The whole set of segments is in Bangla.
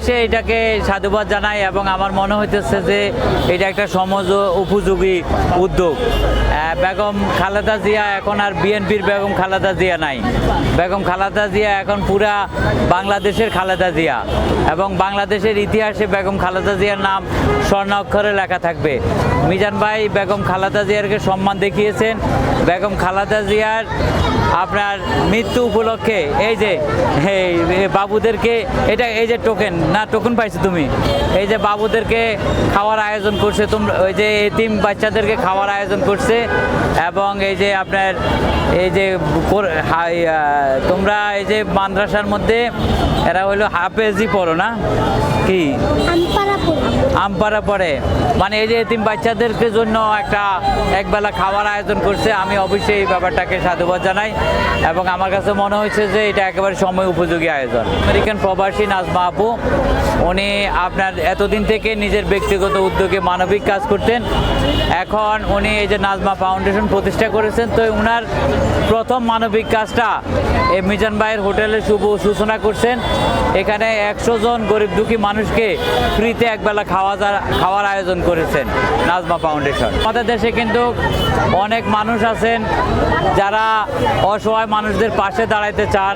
দেশে এটাকে সাধুবাদ জানাই এবং আমার মনে হইতেছে যে এটা একটা সমাজ উপযোগী উদ্যোগ। বেগম খালেদা জিয়া এখন আর বিএনপির বেগম খালেদা জিয়া নাই। বেগম খালেদা জিয়া এখন পুরা বাংলাদেশের খালেদা জিয়া এবং বাংলাদেশের ইতিহাসে বেগম খালেদা জিয়ার নাম স্বর্ণ অক্ষরে লেখা থাকবে। মিজান ভাই বেগম খালেদা জিয়ারকে সম্মান দেখিয়েছেন। বেগম খালেদা জিয়ার আপনার মৃত্যু উপলক্ষে এই যে বাবুদেরকে এটা এই যে টোকেন পাইছো তুমি, এই যে বাবুদেরকে খাওয়ার আয়োজন করছে, তোমরা ওই যে এতিম বাচ্চাদেরকে খাওয়ার আয়োজন করছে এবং এই যে আপনার এই যে তোমরা এই যে মাদ্রাসার মধ্যে এরা হইলো হাফেজি পড়ো না কি আমপাড়া পড়ে, মানে এই যে এতিম বাচ্চাদেরকে জন্য একটা একবেলা খাওয়ার আয়োজন করছে। আমি অবশ্যই এই ব্যাপারটাকে সাধুবাদ জানাই এবং আমার কাছে মনে হয়েছে যে এটা একেবারে সময় উপযোগী আয়োজন। আমেরিকান প্রবাসী নাজমা আপু, উনি আপনার এতদিন থেকে নিজের ব্যক্তিগত উদ্যোগে মানবিক কাজ করতেন। এখন উনি এই যে নাজমা ফাউন্ডেশন প্রতিষ্ঠা করেছেন, তো ওনার প্রথম মানবিক কাজটা এই মিজান ভাইয়ের হোটেলে সূচনা করছেন। এখানে 100 জন গরিব দুঃখী মানুষকে ফ্রিতে একবেলা খাওয়ার আয়োজন করেছেন নাজমা ফাউন্ডেশন। আমাদের দেশে কিন্তু অনেক মানুষ আছেন যারা অসহায় মানুষদের পাশে দাঁড়াইতে চান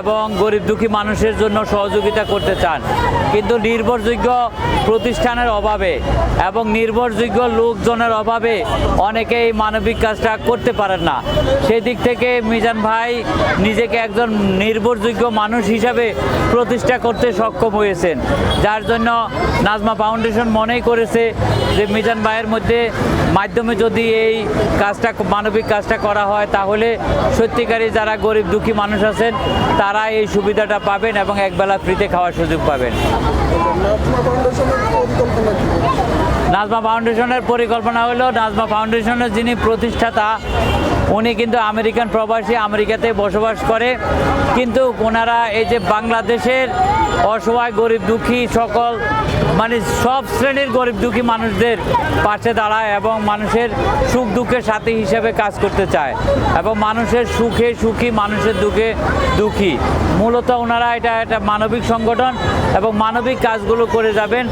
এবং গরিব দুঃখী মানুষের জন্য সহযোগিতা করতে চান, কিন্তু নির্ভরযোগ্য প্রতিষ্ঠানের অভাবে এবং নির্ভরযোগ্য লোকজনের অভাবে অনেকে এই মানবিক কাজটা করতে পারেন না। সেই দিক থেকে মিজান ভাই নিজেকে একজন নির্ভরযোগ্য মানুষ হিসাবে প্রতিষ্ঠা করতে সক্ষম হয়েছেন, যার জন্য নাজমা ফাউন্ডেশন মনেই করেছে যে মিজান ভাইয়ের মাধ্যমে যদি এই কাজটা মানবিক কাজটা করা হয় তাহলে সত্যিকারই যারা গরিব দুঃখী মানুষ আছেন তারা এই সুবিধাটা পাবেন এবং একবেলা ফ্রিতে খাওয়ার সুযোগ পাবেন। নাজমা ফাউন্ডেশনের পরিকল্পনা হলো, নাজমা ফাউন্ডেশনের যিনি প্রতিষ্ঠাতা উনি কিন্তু আমেরিকান প্রবাসী, আমেরিকাতে বসবাস করে, কিন্তু ওনারা এই যে বাংলাদেশের অসহায় গরিব দুঃখী সকল মানে সব শ্রেণীর গরিব দুঃখী মানুষদের পাশে দাঁড়ায় এবং মানুষের সুখ দুঃখের সাথী হিসেবে কাজ করতে চায় এবং মানুষের সুখে সুখী, মানুষের দুঃখে দুঃখী। মূলত ওনারা এটা একটা মানবিক সংগঠন এবং মানবিক কাজগুলো করে যাবেন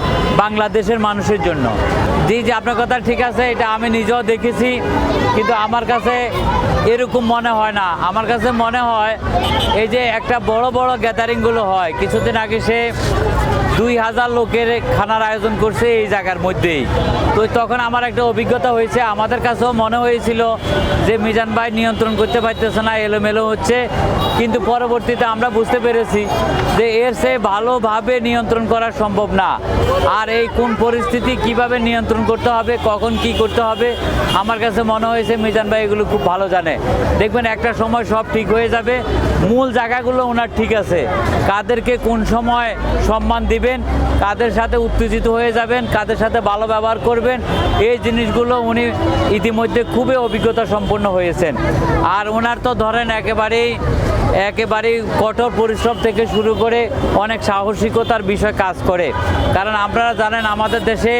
বাংলাদেশের মানুষের জন্য। জি জি, আপনার কথা ঠিক আছে, এটা আমি নিজেও দেখেছি, কিন্তু আমার কাছে এরকম মনে হয় না। আমার কাছে মনে হয় এই যে একটা বড় বড় গ্যাদারিংগুলো হয়, কিছুদিন আগে সে 2000 লোকের খানার আয়োজন করছে এই জায়গার মধ্যেই, তো তখন আমার একটা অভিজ্ঞতা হয়েছে। আমাদের কাছেও মনে হয়েছিল যে মিজান ভাই নিয়ন্ত্রণ করতে পারতেছে না, এলোমেলো হচ্ছে, কিন্তু পরবর্তীতে আমরা বুঝতে পেরেছি যে এর চেয়ে ভালোভাবে নিয়ন্ত্রণ করা সম্ভব না। আর এই কোন পরিস্থিতি কিভাবে নিয়ন্ত্রণ করতে হবে, কখন কি করতে হবে, আমার কাছে মনে হয়েছে মিজান ভাই এগুলো খুব ভালো জানে। দেখবেন একটা সময় সব ঠিক হয়ে যাবে। মূল জায়গাগুলো ওনার ঠিক আছে, কাদেরকে কোন সময় সম্মান দিবেন, কাদের সাথে উত্তেজিত হয়ে যাবেন, কাদের সাথে ভালো ব্যবহার করবেন, এই জিনিসগুলো উনি ইতিমধ্যে খুবই অভিজ্ঞতা সম্পন্ন হয়েছেন। আর ওনার তো ধরেন একেবারেই কঠোর পরিশ্রম থেকে শুরু করে অনেক সাহসিকতার বিষয় কাজ করে। কারণ আপনারা জানেন আমাদের দেশে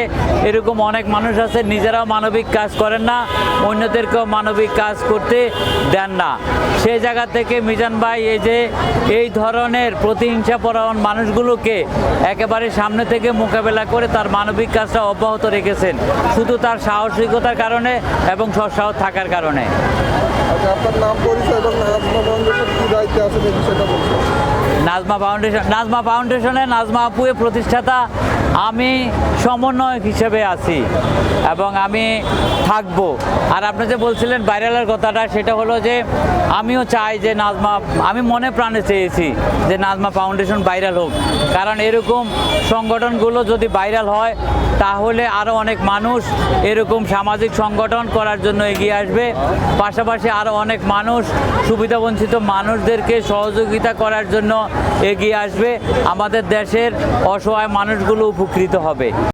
এরকম অনেক মানুষ আছে নিজেরাও মানবিক কাজ করেন না, অন্যদেরকেও মানবিক কাজ করতে দেন না। সেই জায়গা থেকে মিজান ভাই এই ধরনের প্রতিহিংসাপরায়ণ মানুষগুলোকে একেবারে সামনে থেকে মোকাবেলা করে তার মানবিক কাজটা অব্যাহত রেখেছেন, শুধু তার সাহসিকতার কারণে এবং সৎসাহস থাকার কারণে। নাজমা ফাউন্ডেশনে নাজমা আপুর প্রতিষ্ঠাতা আমি সমন্বয়ক হিসেবে আছি এবং আমি থাকবো। আর আপনি যে বলছিলেন ভাইরালের কথাটা, সেটা হলো যে আমিও চাই যে আমি মনে প্রাণে চেয়েছি যে নাজমা ফাউন্ডেশন ভাইরাল হোক, কারণ এরকম সংগঠনগুলো যদি ভাইরাল হয় তাহলে আরও অনেক মানুষ এরকম সামাজিক সংগঠন করার জন্য এগিয়ে আসবে। পাশাপাশি আরও অনেক মানুষ সুবিধাবঞ্চিত মানুষদেরকে সহযোগিতা করার জন্য এগিয়ে আসবে। আমাদের দেশের অসহায় মানুষগুলো উপকৃত হবে।